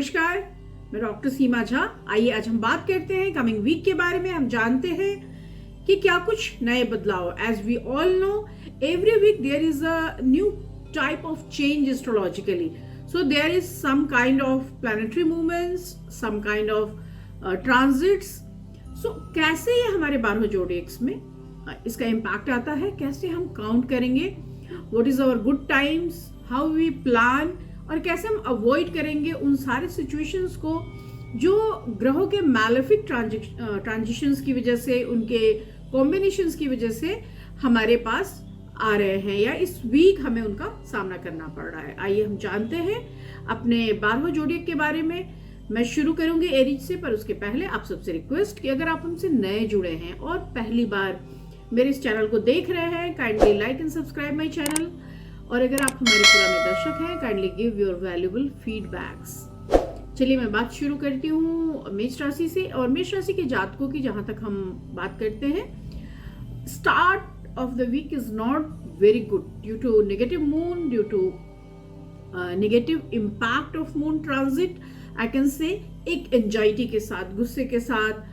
नमस्कार, मैं डॉक्टर सीमा झा। आइए आज हम बात करते हैं कमिंग वीक के बारे में। हम जानते हैं कि क्या कुछ नए बदलाव। As we all know, every week there is a new type of change astrologically. So there is some kind of planetary movements, some kind of transits. So कैसे ये हमारे 12 जोडिएक्स में इसका इम्पैक्ट आता है, कैसे हम काउंट करेंगे, what is our good times, how we plan, और कैसे हम अवॉइड करेंगे उन सारे सिचुएशंस को जो ग्रहों के मैलेफिक ट्रांजिशंस की वजह से, उनके कॉम्बिनेशंस की वजह से हमारे पास आ रहे हैं या इस वीक हमें उनका सामना करना पड़ रहा है। आइए हम जानते हैं अपने 12 जोडिएक के बारे में। मैं शुरू करूंगी एरीज से, पर उसके पहले आप सबसे रिक्वेस्ट कि अगर आप हमसे नए जुड़े हैं और पहली बार मेरे इस चैनल को देख रहे हैं, kindly like and subscribe my channel. और अगर आप हमारे पुराने दर्शक हैं, kindly give your valuable feedbacks. चलिए मैं बात शुरू करती हूँ मेष राशि से। और मेष राशि के जातकों की जहां तक हम बात करते हैं, start of the week is not very good due to negative moon, due to negative impact of moon transit. I can say एक एंजाइटी के साथ, गुस्से के साथ,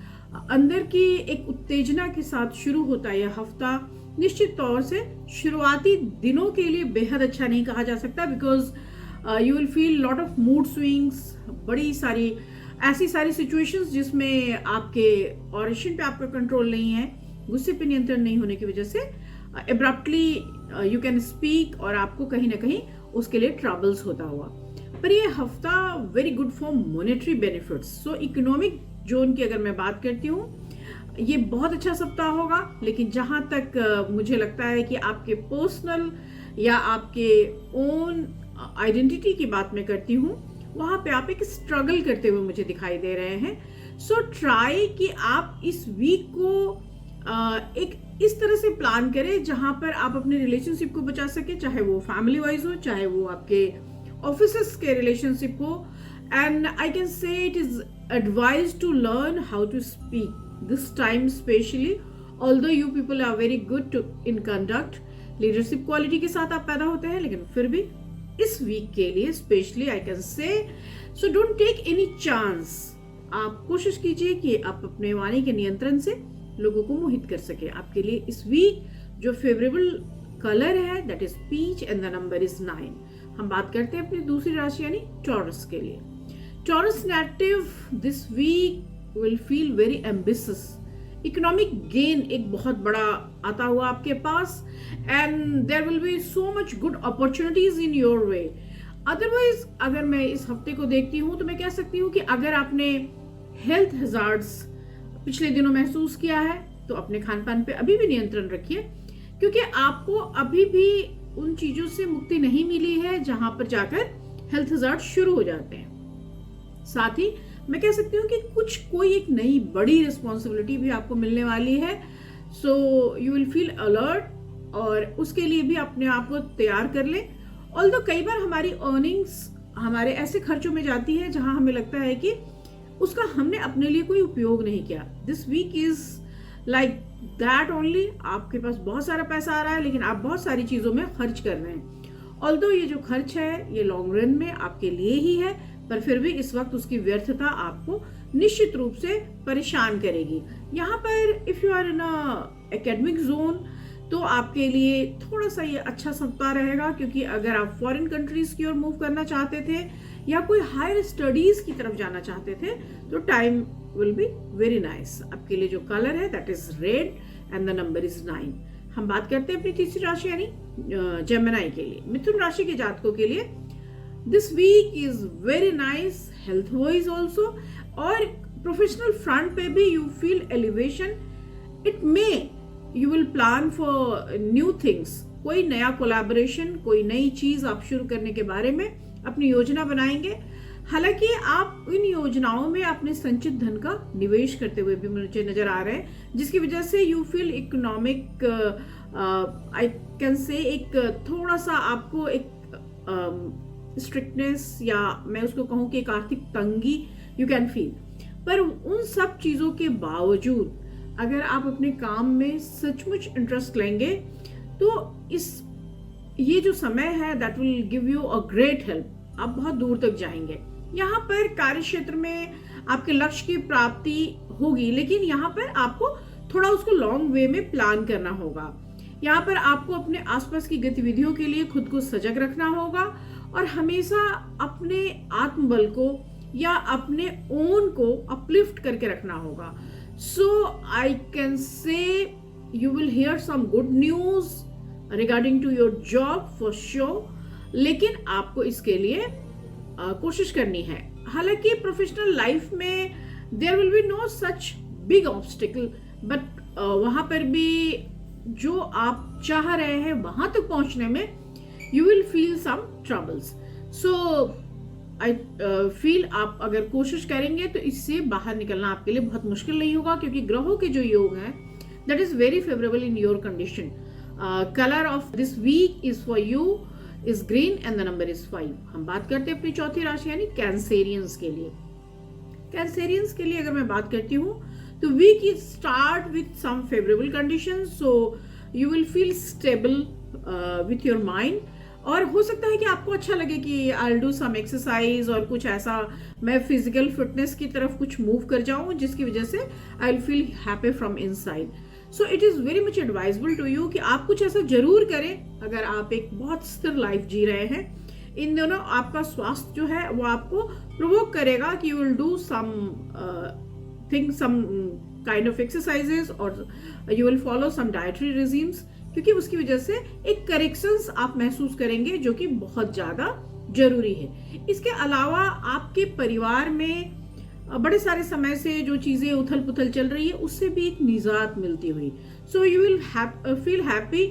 अंदर की एक उत्तेजना के साथ शुरू होता है यह हफ्ता। निश्चित तौर से शुरुआती दिनों के लिए बेहद अच्छा नहीं कहा जा सकता, because you will feel lot of mood swings, बड़ी सारी ऐसी सारी सिचुएशंस जिसमें आपके ऑरेशन पे आपका कंट्रोल नहीं है, गुस्से पे नियंत्रण नहीं होने की वजह से एब्रप्टली यू कैन स्पीक और आपको कहीं ना कहीं उसके लिए ट्रबल्स होता हुआ। पर ये हफ्ता very good for monetary benefits. So economic zone की अगर मैं बात करती हूँ, ये बहुत अच्छा सप्ताह होगा। लेकिन जहां तक मुझे लगता है कि आपके पर्सनल या आपके ओन आइडेंटिटी की बात मैं करती हूँ, वहां पे आप एक स्ट्रगल करते हुए मुझे दिखाई दे रहे हैं। सो ट्राई कि आप इस वीक को एक इस तरह से प्लान करें जहां पर आप अपने रिलेशनशिप को बचा सके, चाहे वो फैमिली वाइज हो, चाहे वो आपके ऑफिस के रिलेशनशिप हो। एंड आई कैन से it is advised to learn how to speak this time, especially although you people are very good in conduct, leadership quality के साथ आप पैदा होते हैं, लेकिन फिर भी इस वीक के लिए specially I can say, so don't take any chance. आप कोशिश कीजिए कि आप अपने वाणी के नियंत्रण से लोगों को मोहित कर सके। आपके लिए इस वीक जो फेवरेबल कलर है that is peach and the number is 9। हम बात करते हैं अपनी दूसरी राशि यानी टॉरस के लिए। Taurus native this week will feel very ambitious. Economic gain एक बहुत बड़ा आता हुआ आपके पास, and there will be so much good opportunities in your way. Otherwise, अगर मैं इस हफ्ते को देखती हूँ तो मैं कह सकती हूँ कि अगर आपने हेल्थ हैजार्ड्स पिछले दिनों महसूस किया है तो अपने खान पान पे अभी भी नियंत्रण रखिए, क्योंकि आपको अभी भी उन चीजों से मुक्ति नहीं मिली है जहां पर जाकर हेल्थ हैजार्ड शुरू हो जाते हैं। साथ ही मैं कह सकती हूँ कि कोई एक नई बड़ी रिस्पॉन्सिबिलिटी भी आपको मिलने वाली है। सो यू विल फील अलर्ट और उसके लिए भी अपने आप को तैयार कर ले। ऑल्दो कई बार हमारी अर्निंग्स हमारे ऐसे खर्चों में जाती है जहां हमें लगता है कि उसका हमने अपने लिए कोई उपयोग नहीं किया। This week is like that only. आपके पास बहुत सारा पैसा आ रहा है लेकिन आप बहुत सारी चीजों में खर्च कर रहे हैं। ऑल्दो ये जो खर्च है ये लॉन्ग रन में आपके लिए ही है, पर फिर भी इस वक्त उसकी व्यर्थता आपको निश्चित रूप से परेशान करेगी। यहाँ पर if you are in academic zone तो आपके लिए थोड़ा सा ये अच्छा सप्ताह रहेगा, क्योंकि अगर आप फॉरेन कंट्रीज की ओर मूव करना चाहते थे या कोई हायर स्टडीज की तरफ जाना चाहते थे तो time will be very nice. आपके लिए जो कलर है that is red and the number is 9। हम बात करते हैं अपनी तीसरी राशि यानी जेमिनी के लिए। मिथुन राशि के जातकों के लिए This week is very nice health wise also, और प्रोफेशनल फ्रंट पे भी you feel elevation. It may you will plan for new things. कोई नया कोलैबोरेशन, कोई नई चीज आप शुरू करने के बारे में अपनी योजना बनाएंगे। हालांकि आप इन योजनाओं में अपने संचित धन का निवेश करते हुए भी मुझे नजर आ रहे हैं, जिसकी वजह से you feel economic I can say एक थोड़ा सा आपको एक स्ट्रिक्टनेस या मैं उसको कहूँ कि एक आर्थिक तंगी यू कैन फील। पर उन सब चीजों के बावजूद अगर आप अपने काम में सचमुच इंटरेस्ट लेंगे तो ये जो समय है that will give you a great help. आप बहुत दूर तक जाएंगे। यहाँ पर कार्य क्षेत्र में आपके लक्ष्य की प्राप्ति होगी, लेकिन यहाँ पर आपको थोड़ा उसको लॉन्ग वे में प्लान करना होगा। यहाँ पर आपको अपने आसपास की गतिविधियों के लिए खुद को सजग रखना होगा और हमेशा अपने आत्मबल को या अपने ओन को अपलिफ्ट करके रखना होगा। So I can say you will hear some good news regarding to your job for sure, लेकिन आपको इसके लिए कोशिश करनी है। हालांकि प्रोफेशनल लाइफ में there will be no such big obstacle, but वहां पर भी जो आप चाह रहे हैं वहां तक पहुंचने में you will feel some troubles. So I feel आप अगर कोशिश करेंगे तो इससे बाहर निकलना आपके लिए बहुत मुश्किल नहीं होगा, क्योंकि ग्रहों के जो योग हैं that is very favourable in your condition. Colour of this week is for you is green and the number is 5। हम बात करते हैं अपनी चौथी राशि यानी कैंसेरियंस के लिए। कैंसेरियंस के लिए अगर मैं बात करती हूँ तो week is start with some favourable condition, so you will feel stable with your mind, और हो सकता है कि आपको अच्छा लगे कि I will do some exercise और कुछ ऐसा मैं फिजिकल फिटनेस की तरफ कुछ मूव कर जाऊं जिसकी वजह से I will feel happy from inside. So it is very much advisable to you कि आप कुछ ऐसा जरूर करें अगर आप एक बहुत स्थिर लाइफ जी रहे हैं। इन दोनों आपका स्वास्थ्य जो है वो आपको प्रोवोक करेगा कि you will do something, some kind of exercises और you will follow some dietary regimes, क्योंकि उसकी वजह से एक करेक्शंस आप महसूस करेंगे जो कि बहुत ज्यादा जरूरी है। इसके अलावा आपके परिवार में बड़े सारे समय से जो चीजें उथल पुथल चल रही है उससे भी एक निजात मिलती हुई। So you will feel happy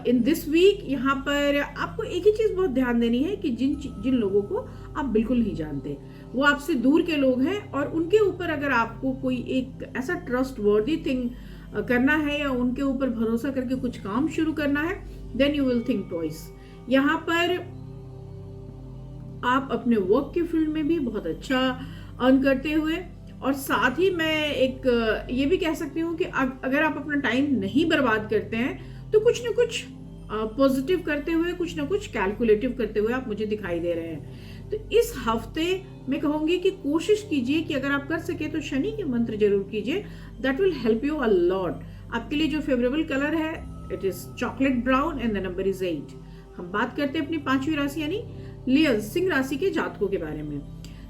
in this week. यहाँ पर आपको एक ही चीज बहुत ध्यान देनी है कि जिन लोगों को आप बिल्कुल नहीं जानते, वो आपसे दूर के लोग हैं, और उनके ऊपर अगर आपको कोई एक ऐसा ट्रस्ट वर्दी थिंग करना है या उनके ऊपर भरोसा करके कुछ काम शुरू करना है, then you will think twice. यहाँ पर आप अपने वर्क के फील्ड में भी बहुत अच्छा अर्न करते हुए, और साथ ही मैं एक ये भी कह सकती हूँ कि अगर आप अपना टाइम नहीं बर्बाद करते हैं तो कुछ ना कुछ पॉजिटिव करते हुए, कुछ ना कुछ कैलकुलेटिव करते हुए आप मुझे दिखाई दे रहे हैं। तो इस हफ्ते मैं कहूंगी कि कोशिश कीजिए कि अगर आप कर सके तो शनि के मंत्र जरूर कीजिए, that will help you a lot. आपके लिए जो फेवरेबल कलर है it is chocolate brown and the number is 8। हम बात करते हैं अपनी पांचवी राशि यानी लियन, सिंह राशि के जातकों के बारे में।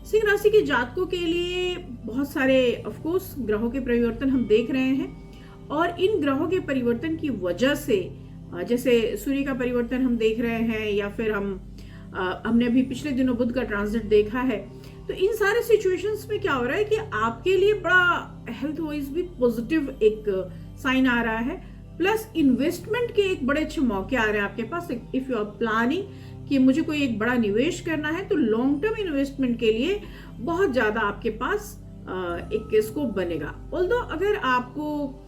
सिंह राशि के जातकों के लिए बहुत सारे ऑफ कोर्स ग्रहों के परिवर्तन हम देख रहे हैं, और इन ग्रहों के परिवर्तन की वजह से जैसे सूर्य का परिवर्तन हम देख रहे हैं, या फिर हमने अभी पिछले दिनों बुध का ट्रांजिट देखा है। तो इन सारे सिचुएशंस में क्या हो रहा है कि आपके लिए बड़ा हेल्थ वाइज भी पॉजिटिव एक साइन आ रहा है, प्लस इन्वेस्टमेंट के एक बड़े अच्छे मौके आ रहे हैं आपके पास। इफ यू आर प्लानिंग कि मुझे कोई एक बड़ा निवेश करना है तो लॉन्ग टर्म इन्वेस्टमेंट के लिए बहुत ज्यादा आपके पास एक स्कोप बनेगा। ऑल्दो अगर आपको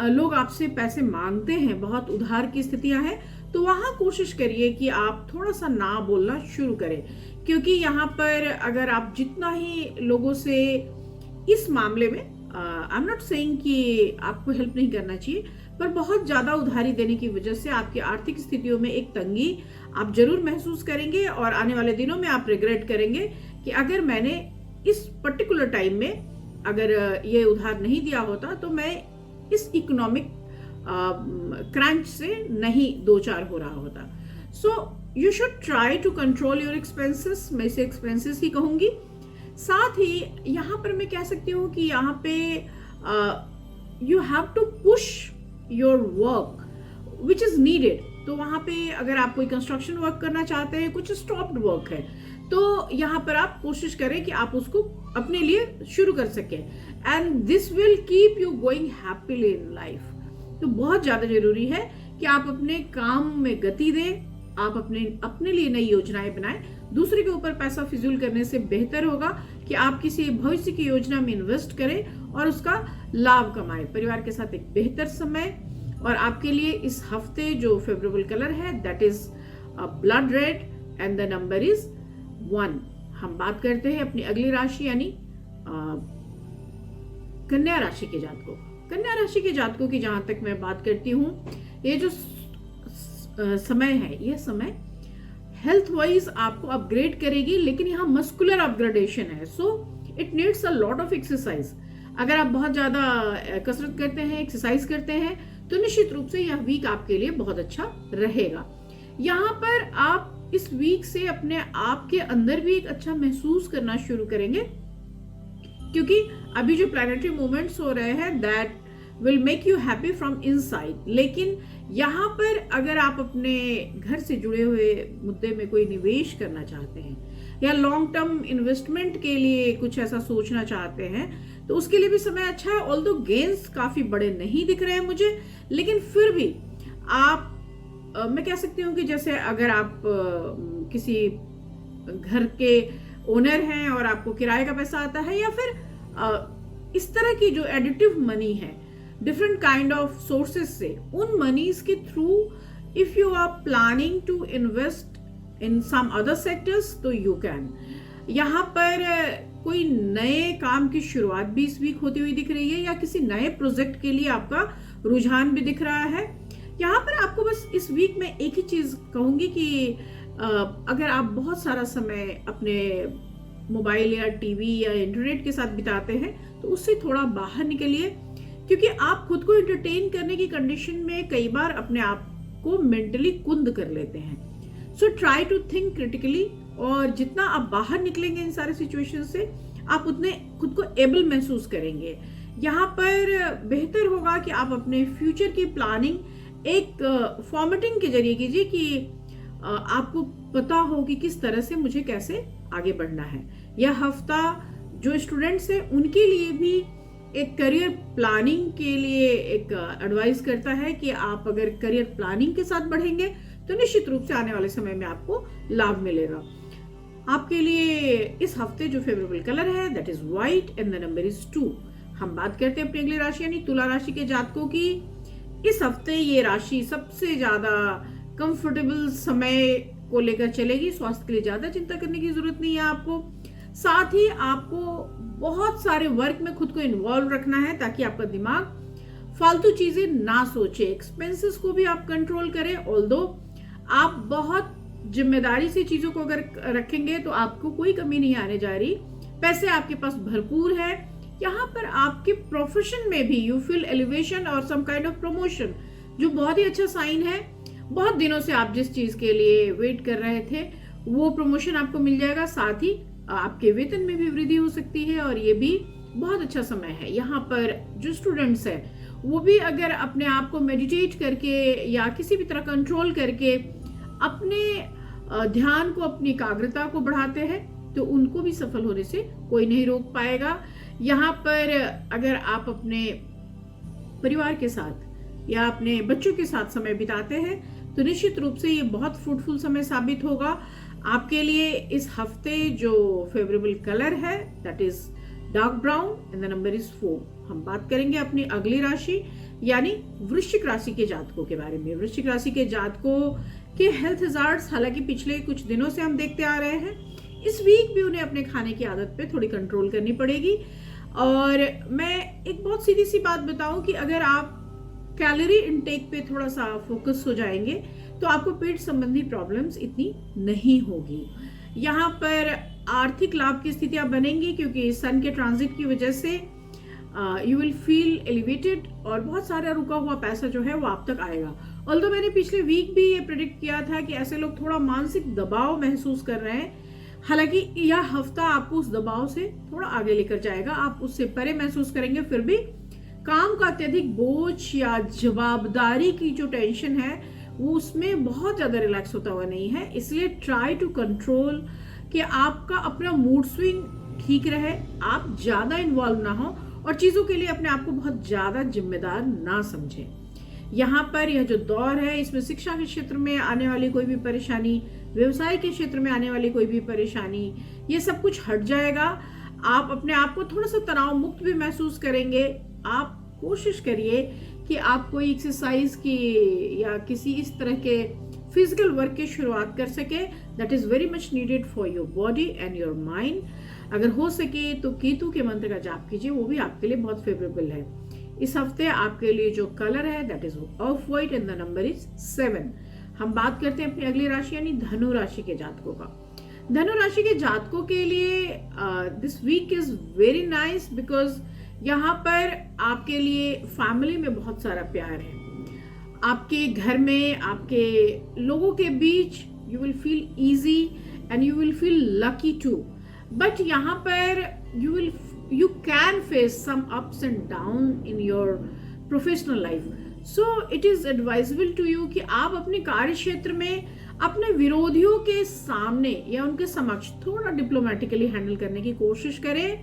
लोग आपसे पैसे मांगते हैं, बहुत उधार की स्थितियां हैं, तो वहां कोशिश करिए कि आप थोड़ा सा ना बोलना शुरू करें, क्योंकि यहाँ पर अगर आप जितना ही लोगों से इस मामले में आई एम नॉट सेइंग कि आपको हेल्प नहीं करना चाहिए, पर बहुत ज्यादा उधारी देने की वजह से आपकी आर्थिक स्थितियों में एक तंगी आप जरूर महसूस करेंगे, और आने वाले दिनों में आप रिग्रेट करेंगे कि अगर मैंने इस पर्टिकुलर टाइम में अगर ये उधार नहीं दिया होता तो मैं इस इकोनॉमिक क्रंच से नहीं दो चार हो रहा होता। So you should try to control your expenses, मैं इसे एक्सपेंसेस ही कहूंगी। साथ ही यहाँ पर मैं कह सकती हूँ कि यहाँ पे you have to push your work which is needed. तो वहां पे अगर आप कोई कंस्ट्रक्शन वर्क करना चाहते हैं, कुछ स्टॉप्ड वर्क है, तो यहाँ पर आप कोशिश करें कि आप उसको अपने लिए शुरू कर सकें, and this will keep you going happily in life. तो बहुत ज्यादा जरूरी है कि आप अपने काम में गति दें, आप अपने लिए नई योजनाएं बनाएं। दूसरे के ऊपर पैसा फिजूल करने से बेहतर होगा कि आप किसी भविष्य की योजना में इन्वेस्ट करें और उसका लाभ कमाएं। परिवार के साथ एक बेहतर समय, और आपके लिए इस हफ्ते जो फेवरेबल कलर है that is blood red and the number is 1। हम बात करते हैं अपनी अगली राशि यानी कन्या राशि के जातकों। कन्या राशि के जातकों की जहां तक मैं बात करती हूँ, ये जो समय है, यह समय हेल्थ वाइज आपको अपग्रेड करेगी, लेकिन यहाँ मस्कुलर अपग्रेडेशन है, so it needs a lot of exercise. अगर आप बहुत ज्यादा कसरत करते हैं, एक्सरसाइज करते हैं, तो निश्चित रूप से यह वीक आपके लिए बहुत अच्छा रहेगा। यहाँ पर आप इस वीक से अपने आप के अंदर भी एक अच्छा महसूस करना शुरू करेंगे, क्योंकि अभी जो प्लैनेटरी मूवमेंट्स हो रहे हैं that will make you happy from inside. लेकिन यहाँ पर अगर आप अपने घर से जुड़े हुए मुद्दे में कोई निवेश करना चाहते हैं या लॉन्ग टर्म इन्वेस्टमेंट के लिए कुछ ऐसा सोचना चाहते हैं, तो उसके लिए भी समय अच्छा है। ऑल्दो गेन्स काफी बड़े नहीं दिख रहे हैं मुझे, लेकिन फिर भी आप मैं कह सकती हूँ कि जैसे अगर आप किसी घर के ओनर हैं और आपको किराए का पैसा आता है, या फिर इस तरह की जो एडिटिव मनी है डिफरेंट काइंड ऑफ सोर्सेज से, उन मनीज के through if you are planning to invest in some other sectors, तो यू कैन। यहाँ पर कोई नए काम की शुरुआत भी इस वीक होती हुई दिख रही है, या किसी नए प्रोजेक्ट के लिए आपका रुझान भी दिख रहा है। यहाँ पर आपको बस इस वीक में एक ही चीज कहूंगी कि अगर आप बहुत सारा समय अपने मोबाइल या टीवी या इंटरनेट के साथ बिताते हैं, तो उससे थोड़ा बाहर निकलिए, क्योंकि आप खुद को एंटरटेन करने की कंडीशन में कई बार अपने आप को मेंटली कुंद कर लेते हैं। So try to think critically, और जितना आप बाहर निकलेंगे इन सारे सिचुएशन से, आप उतने खुद को एबल महसूस करेंगे। यहाँ पर बेहतर होगा कि आप अपने फ्यूचर की प्लानिंग एक फॉर्मेटिंग के जरिए कीजिए, कि आपको पता हो कि किस तरह से मुझे कैसे आगे बढ़ना है। यह हफ्ता जो स्टूडेंट्स हैं उनके लिए भी एक करियर प्लानिंग के लिए एक एडवाइस करता है कि आप अगर करियर प्लानिंग के साथ बढ़ेंगे तो निश्चित रूप से आने वाले समय में आपको लाभ मिलेगा। आपके लिए इस हफ्ते जो फेवरेबल कलर है that is white and the number is 2। हम बात करते हैं अपनी अगली राशि यानी तुला राशि के जातकों की। इस हफ्ते ये राशि सबसे ज्यादा कंफर्टेबल समय को लेकर चलेगी। स्वास्थ्य के लिए ज्यादा चिंता करने की जरूरत नहीं है आपको। साथ ही आपको बहुत सारे वर्क में खुद को इन्वॉल्व रखना है, ताकि आपका दिमाग फालतू चीजें ना सोचे। एक्सपेंसेस को भी आप कंट्रोल करें। ऑल्दो आप बहुत जिम्मेदारी से चीजों को अगर रखेंगे तो आपको कोई कमी नहीं आने जा रही। पैसे आपके पास भरपूर है। यहाँ पर आपके प्रोफेशन में भी यू फील एलिवेशन और सम काइंड ऑफ प्रमोशन, जो बहुत ही अच्छा साइन है। बहुत दिनों से आप जिस चीज के लिए वेट कर रहे थे वो प्रमोशन आपको मिल जाएगा। साथ ही आपके वेतन में भी वृद्धि हो सकती है, और ये भी बहुत अच्छा समय है। यहाँ पर जो स्टूडेंट्स हैं वो भी अगर अपने आप को मेडिटेट करके या किसी भी तरह कंट्रोल करके अपने ध्यान को, अपनी एकाग्रता को बढ़ाते हैं, तो उनको भी सफल होने से कोई नहीं रोक पाएगा। यहाँ पर अगर आप अपने परिवार के साथ या अपने बच्चों के साथ समय बिताते हैं तो निश्चित रूप से ये बहुत फ्रूटफुल समय साबित होगा आपके लिए। इस हफ्ते जो फेवरेबल कलर है that is dark brown and the number is 4। हम बात करेंगे अपनी अगली राशि यानी वृश्चिक राशि के जातकों के बारे में। वृश्चिक राशि के जातकों के हेल्थ हजार्ड्स हालांकि पिछले कुछ दिनों से हम देखते आ रहे हैं, इस वीक भी उन्हें अपने खाने की आदत पे थोड़ी कंट्रोल करनी पड़ेगी। और मैं एक बहुत सीधी सी बात बताऊं कि अगर आप कैलोरी इनटेक पे थोड़ा सा फोकस हो जाएंगे तो आपको पेट संबंधी प्रॉब्लम्स इतनी नहीं होगी। यहाँ पर आर्थिक लाभ की स्थितियां बनेंगी, क्योंकि सन के ट्रांजिट की वजह से यू विल फील एलिवेटेड, और बहुत सारा रुका हुआ पैसा जो है वो आप तक आएगा। ऑल्दो मैंने पिछले वीक भी ये प्रेडिक्ट किया था कि ऐसे लोग थोड़ा मानसिक दबाव महसूस कर रहे हैं। हालांकि यह हफ्ता आपको उस दबाव से थोड़ा आगे लेकर जाएगा, आप उससे परे महसूस करेंगे। फिर भी काम का अत्यधिक बोझ या जवाबदारी की जो टेंशन है वो उसमें बहुत ज्यादा रिलैक्स होता हुआ नहीं है। इसलिए ट्राई टू कंट्रोल कि आपका अपना मूड स्विंग ठीक रहे, आप ज्यादा इन्वॉल्व ना हो और चीजों के लिए अपने आप को बहुत ज्यादा जिम्मेदार ना समझें। यहाँ पर यह जो दौर है इसमें शिक्षा के क्षेत्र में आने वाली कोई भी परेशानी, व्यवसाय के क्षेत्र में आने वाली कोई भी परेशानी, ये सब कुछ हट जाएगा। आप अपने आप को थोड़ा सा तनाव मुक्त भी महसूस करेंगे। आप कोशिश करिए कि आप कोई एक्सरसाइज की या किसी इस तरह के फिजिकल वर्क की शुरुआत कर सके। That is very much needed for your body and your mind. अगर हो सके तो केतु के मंत्र का जाप कीजिए, वो भी आपके लिए बहुत फेवरेबल है। इस हफ्ते आपके लिए जो कलर है that is of white and the number is 7। हम बात करते हैं अपनी अगली राशि यानी धनु राशि के जातकों का। धनु राशि के जातकों के लिए this week is very nice because यहाँ पर आपके लिए फैमिली में बहुत सारा प्यार है। आपके घर में आपके लोगों के बीच you will feel easy and you will feel lucky too, but यहाँ पर you can face some ups and down in your professional life, so it is advisable to you कि आप अपने कार्य क्षेत्र में अपने विरोधियों के सामने या उनके समक्ष थोड़ा डिप्लोमेटिकली हैंडल करने की कोशिश करें।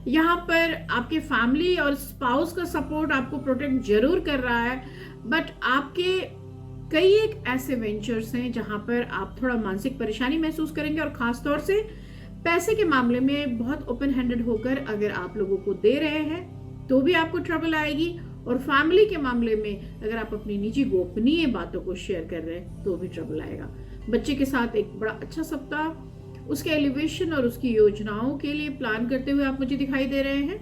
यहाँ पर आपके फैमिली और स्पाउस का सपोर्ट आपको प्रोटेक्ट जरूर कर रहा है, बट आपके कई एक ऐसे वेंचर्स हैं जहां पर आप थोड़ा मानसिक परेशानी महसूस करेंगे, और खासतौर से पैसे के मामले में बहुत ओपन हैंडेड होकर अगर आप लोगों को दे रहे हैं तो भी आपको ट्रबल आएगी, और फैमिली के मामले में अगर आप अपनी निजी गोपनीय बातों को शेयर कर रहे हैं तो भी ट्रबल आएगा। बच्चे के साथ एक बड़ा अच्छा सप्ताह, उसके एलिवेशन और उसकी योजनाओं के लिए प्लान करते हुए आप मुझे दिखाई दे रहे हैं।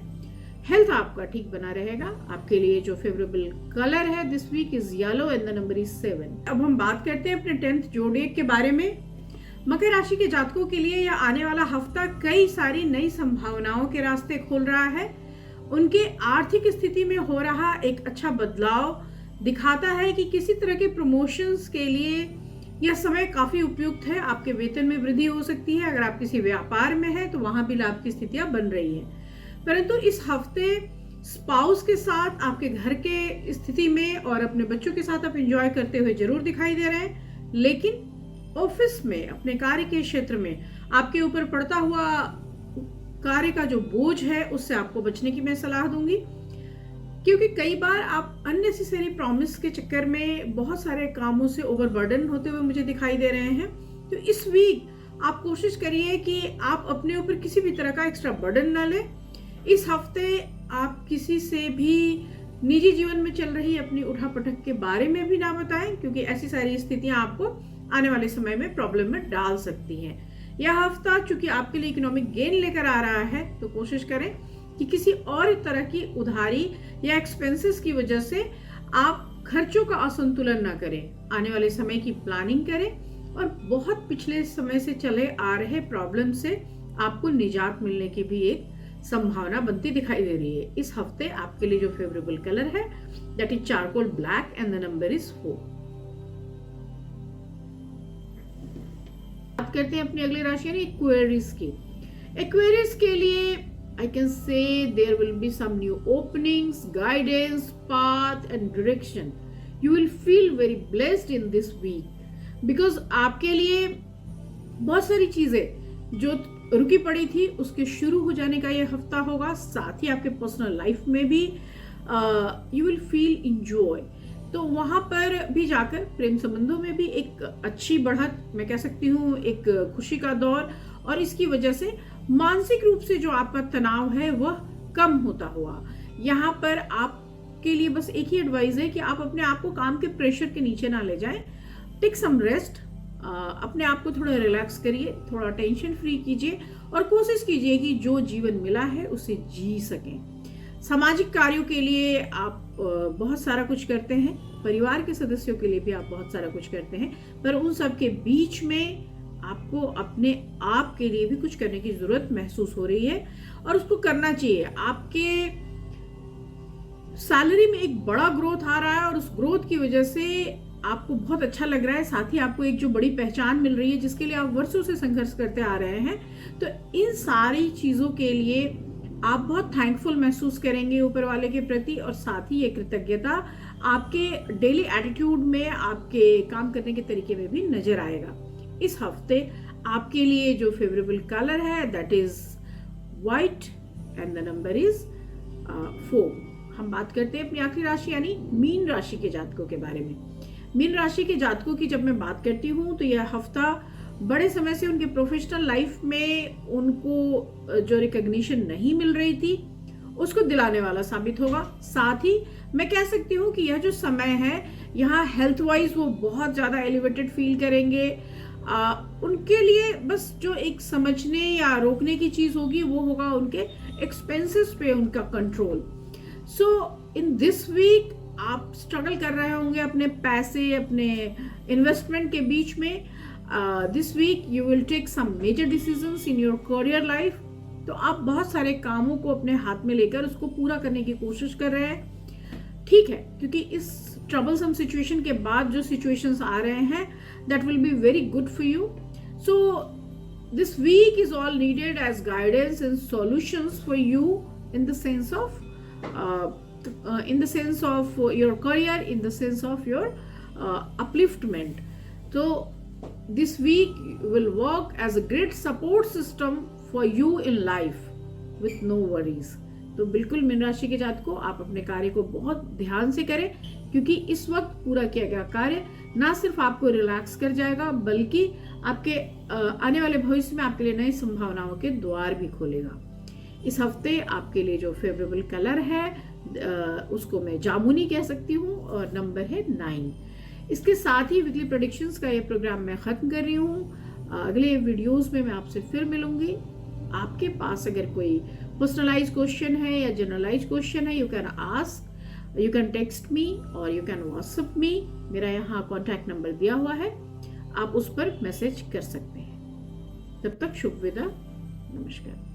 हेल्थ आपका ठीक बना रहेगा। आपके लिए जो फेवरेबल कलर है this week is yellow and the number is 7। अब हम बात करते हैं अपने 10th जोडिएक के बारे में। मकर राशि के जातकों के लिए यह आने वाला हफ्ता कई सारी नई संभावनाओं के रास्ते खोल रहा है। उनके आर्थिक स्थिति में हो रहा एक अच्छा बदलाव दिखाता है कि किसी तरह के प्रमोशंस के लिए यह समय काफी उपयुक्त है। आपके वेतन में वृद्धि हो सकती है। अगर आप किसी व्यापार में है तो वहां भी लाभ की स्थितियां बन रही हैं, परंतु इस हफ्ते स्पाउस के साथ आपके घर के स्थिति में और अपने बच्चों के साथ आप एंजॉय करते हुए जरूर दिखाई दे रहे हैं, लेकिन ऑफिस में अपने कार्य के क्षेत्र में आपके ऊपर पड़ता हुआ कार्य का जो बोझ है उससे आपको बचने की मैं सलाह दूंगी, क्योंकि कई बार आप अननेसेसरी प्रॉमिस के चक्कर में बहुत सारे कामों से ओवरबर्डन होते हुए मुझे दिखाई दे रहे हैं। तो इस वीक आप कोशिश करिए कि आप अपने ऊपर किसी भी तरह का एक्स्ट्रा बर्डन ना लें। इस हफ्ते आप किसी से भी निजी जीवन में चल रही अपनी उठापटक के बारे में भी ना बताएं, क्योंकि ऐसी सारी स्थितियां आपको आने वाले समय में प्रॉब्लम में डाल सकती हैं। यह हफ्ता चूंकि आपके लिए इकोनॉमिक गेन लेकर आ रहा है, तो कोशिश करें कि किसी और तरह की उधारी या एक्सपेंसेस की वजह से आप खर्चों का असंतुलन ना करें। आने वाले समय की प्लानिंग करें और बहुत पिछले समय से चले आ रहे प्रॉब्लम से आपको निजात मिलने की भी एक संभावना बनती दिखाई दे रही है। इस हफ्ते आपके लिए जो फेवरेबल कलर है that is charcoal black and the number is 4। बात करते हैं अपनी अगली राशि यानी एक्वेरियस की। एक्वेरियस के लिए I can say there will be some new openings, guidance, path and direction. You will feel very blessed in this week because आपके लिए बहुत सारी चीजें जो रुकी पड़ी थी उसके शुरू हो जाने का ये हफ्ता होगा। साथ ही आपके पर्सनल लाइफ में भी you will feel enjoy। तो वहां पर भी जाकर प्रेम संबंधों में भी एक अच्छी बढ़त, मैं कह सकती हूँ एक खुशी का दौर, और इसकी वजह से मानसिक रूप से जो आपका तनाव है वह कम होता हुआ। यहाँ पर आपके लिए बस एक ही एडवाइस है कि आप अपने आप को काम के प्रेशर के नीचे ना ले जाएं। टेक सम रेस्ट, अपने आप को थोड़ा रिलैक्स करिए, थोड़ा टेंशन फ्री कीजिए और कोशिश कीजिए कि जो जीवन मिला है उसे जी सकें। सामाजिक कार्यों के लिए आप बहुत सारा कुछ करते हैं, परिवार के सदस्यों के लिए भी आप बहुत सारा कुछ करते हैं, पर उन सब के बीच में आपको अपने आप के लिए भी कुछ करने की जरूरत महसूस हो रही है और उसको करना चाहिए। आपके सैलरी में एक बड़ा ग्रोथ आ रहा है और उस ग्रोथ की वजह से आपको बहुत अच्छा लग रहा है। साथ ही आपको एक जो बड़ी पहचान मिल रही है जिसके लिए आप वर्षों से संघर्ष करते आ रहे हैं, तो इन सारी चीजों के लिए आप बहुत थैंकफुल महसूस करेंगे ऊपर वाले के प्रति, और साथ ही ये कृतज्ञता आपके डेली एटीट्यूड में, आपके काम करने के तरीके में भी नजर आएगा। इस हफ्ते आपके लिए जो फेवरेबल कलर है that is white and the number is 4। हम बात करते हैं अपनी आखिरी राशि यानी मीन राशि के जातकों के बारे में। मीन राशि के जातकों की जब मैं बात करती हूँ तो यह हफ्ता बड़े समय से उनके प्रोफेशनल लाइफ में उनको जो रिकॉग्निशन नहीं मिल रही थी उसको दिलाने वाला साबित होगा। साथ ही मैं कह सकती हूँ कि यह जो समय है यहाँ हेल्थ वाइज वो बहुत ज्यादा एलिवेटेड फील करेंगे। उनके लिए बस जो एक समझने या रोकने की चीज होगी वो होगा उनके एक्सपेंसेस पे उनका कंट्रोल। सो इन दिस वीक आप स्ट्रगल कर रहे होंगे अपने पैसे, अपने इन्वेस्टमेंट के बीच में। This week you will take some major decisions in your career life. तो आप बहुत सारे कामों को अपने हाथ में लेकर उसको पूरा करने की कोशिश कर रहे हैं। ठीक है, क्योंकि इस ट्रबलसम सिचुएशन के बाद जो सिचुएशंस आ रहे हैं, that will be very good for you. So this week is all needed as guidance and solutions for you in the sense of your career, in the sense of your upliftment. So this week will work as a great support system for you in life with no worries. तो बिल्कुल mean राशि के जातकों, आप अपने कार्य को बहुत ध्यान से करें, क्योंकि इस वक्त पूरा किया गया कार्य ना सिर्फ आपको रिलैक्स कर जाएगा, बल्कि आपके आने वाले भविष्य में आपके लिए नई संभावनाओं के द्वार भी खोलेगा। इस हफ्ते आपके लिए जो फेवरेबल कलर है उसको मैं जामुनी कह सकती हूँ, और नंबर है 9। इसके साथ ही वीकली प्रेडिक्शंस का ये प्रोग्राम मैं खत्म कर रही हूँ। अगले वीडियोस में मैं आपसे फिर मिलूंगी। आपके पास अगर कोई पर्सनलाइज क्वेश्चन है या जनरलाइज क्वेश्चन है, you can ask, you can text me और यू कैन व्हाट्सएप मी। मेरा यहाँ कॉन्टैक्ट नंबर दिया हुआ है, आप उस पर मैसेज कर सकते हैं। तब तक शुभ विदा, नमस्कार।